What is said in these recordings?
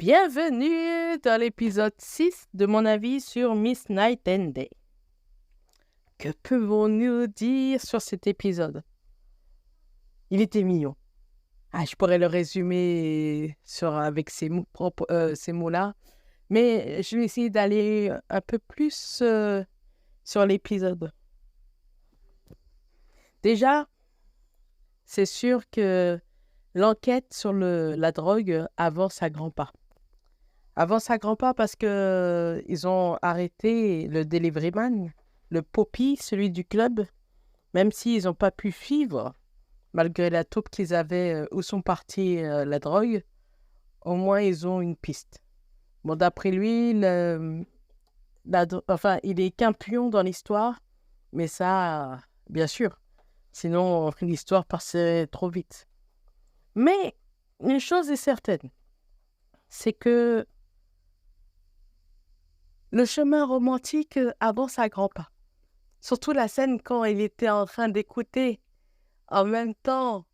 Bienvenue dans l'épisode 6 de mon avis sur Miss Night and Day. Que pouvons-nous dire sur cet épisode? Il était mignon. Je pourrais le résumer avec ces mots-là, mais je vais essayer d'aller un peu plus sur l'épisode. Déjà, c'est sûr que l'enquête sur la drogue avance à grands pas. Avance à grands pas parce que ils ont arrêté le deliveryman, le Poppy, celui du club, même s'ils n'ont pas pu suivre, malgré la taupe qu'ils avaient, où sont partis la drogue, au moins ils ont une piste. Bon, d'après lui, il est qu'un pion dans l'histoire, mais ça, bien sûr, sinon l'histoire passerait trop vite. Mais une chose est certaine, c'est que le chemin romantique avance à grands pas. Surtout la scène quand il était en train d'écouter en même temps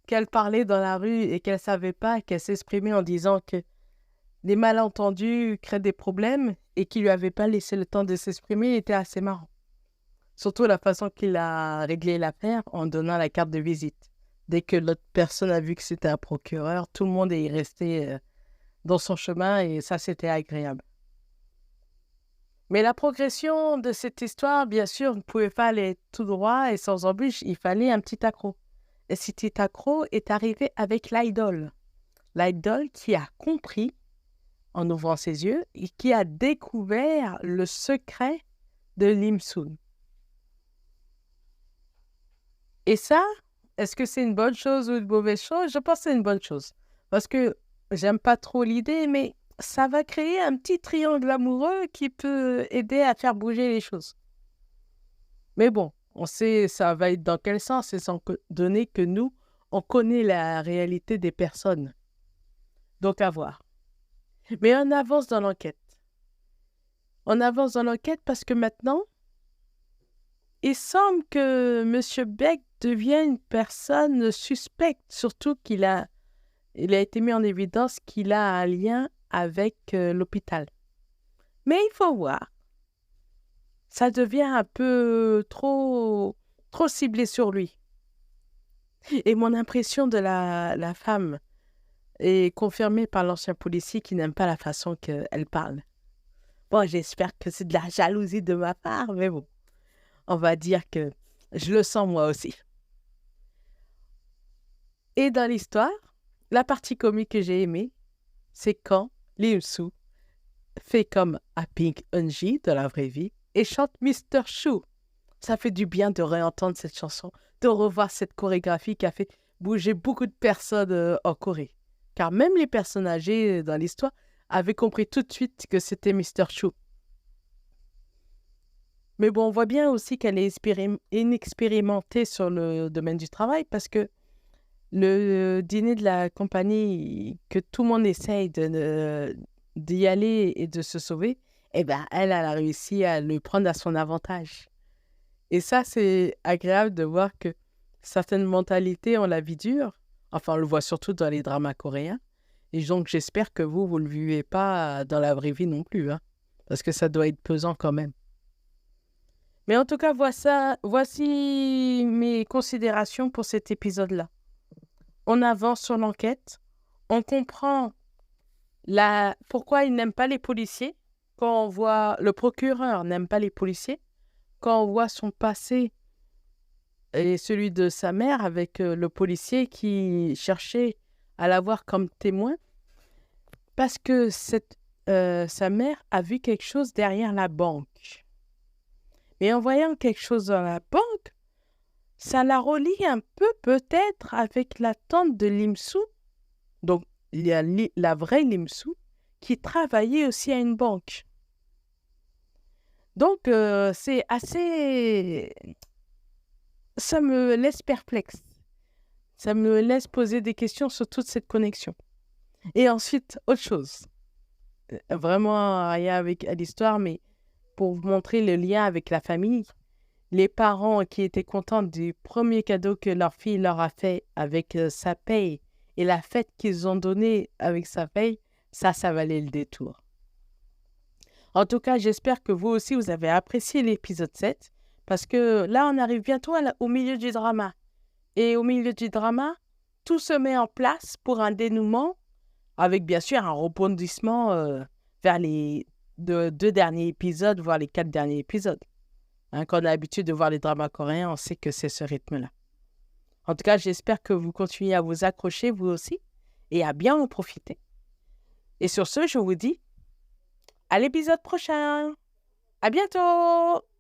qu'elle parlait dans la rue et qu'elle ne savait pas, qu'elle s'exprimait en disant que les malentendus créent des problèmes et qu'il ne lui avait pas laissé le temps de s'exprimer était assez marrant. Surtout la façon qu'il a réglé l'affaire en donnant la carte de visite. Dès que l'autre personne a vu que c'était un procureur, tout le monde est resté dans son chemin et ça, c'était agréable. Mais la progression de cette histoire, bien sûr, ne pouvait pas aller tout droit et sans embûche, il fallait un petit accroc. Et cet petit accroc est arrivé avec l'idole. L'idole qui a compris, en ouvrant ses yeux, et qui a découvert le secret de Lim Soon. Et ça, est-ce que c'est une bonne chose ou une mauvaise chose? Je pense que c'est une bonne chose. Parce que j'aime pas trop l'idée, mais ça va créer un petit triangle amoureux qui peut aider à faire bouger les choses. Mais bon, on sait ça va être dans quel sens, étant donné que nous, on connaît la réalité des personnes. Donc à voir. Mais on avance dans l'enquête. On avance dans l'enquête parce que maintenant, il semble que M. Beck devient une personne suspecte, surtout il a été mis en évidence qu'il a un lien avec l'hôpital. Mais il faut voir. Ça devient un peu trop ciblé sur lui. Et mon impression de la femme est confirmée par l'ancien policier qui n'aime pas la façon qu'elle parle. Bon, j'espère que c'est de la jalousie de ma part, mais bon, on va dire que je le sens moi aussi. Et dans l'histoire, la partie comique que j'ai aimée, c'est quand Lim Soo fait comme à Pink Eunji de la vraie vie et chante Mr. Choo. Ça fait du bien de réentendre cette chanson, de revoir cette chorégraphie qui a fait bouger beaucoup de personnes en Corée. Car même les personnes âgées dans l'histoire avaient compris tout de suite que c'était Mr. Choo. Mais bon, on voit bien aussi qu'elle est inexpérimentée sur le domaine du travail parce que le dîner de la compagnie, que tout le monde essaye d'y aller et de se sauver, elle a réussi à le prendre à son avantage. Et ça, c'est agréable de voir que certaines mentalités ont la vie dure. Enfin, on le voit surtout dans les dramas coréens. Et donc, j'espère que vous ne le vivez pas dans la vraie vie non plus, hein, parce que ça doit être pesant quand même. Mais en tout cas, voici mes considérations pour cet épisode-là. On avance sur l'enquête. On comprend pourquoi il n'aime pas les policiers. Quand on voit le procureur n'aime pas les policiers. Quand on voit son passé et celui de sa mère avec le policier qui cherchait à l'avoir comme témoin. Parce que sa mère a vu quelque chose derrière la banque. Mais en voyant quelque chose dans la banque, ça la relie un peu peut-être avec la tante de Lim Soo. Donc, il y a la vraie Lim Soo qui travaillait aussi à une banque. Donc, c'est assez... Ça me laisse perplexe. Ça me laisse poser des questions sur toute cette connexion. Et ensuite, autre chose. Vraiment rien avec l'histoire, mais pour vous montrer le lien avec la famille. Les parents qui étaient contents du premier cadeau que leur fille leur a fait avec sa paye et la fête qu'ils ont donnée avec sa paye, ça valait le détour. En tout cas, j'espère que vous aussi, vous avez apprécié l'épisode 7 parce que là, on arrive bientôt au milieu du drama. Et au milieu du drama, tout se met en place pour un dénouement avec bien sûr un rebondissement vers les deux derniers épisodes, voire les 4 derniers épisodes. Quand on a l'habitude de voir les dramas coréens, on sait que c'est ce rythme-là. En tout cas, j'espère que vous continuez à vous accrocher, vous aussi, et à bien en profiter. Et sur ce, je vous dis à l'épisode prochain. À bientôt!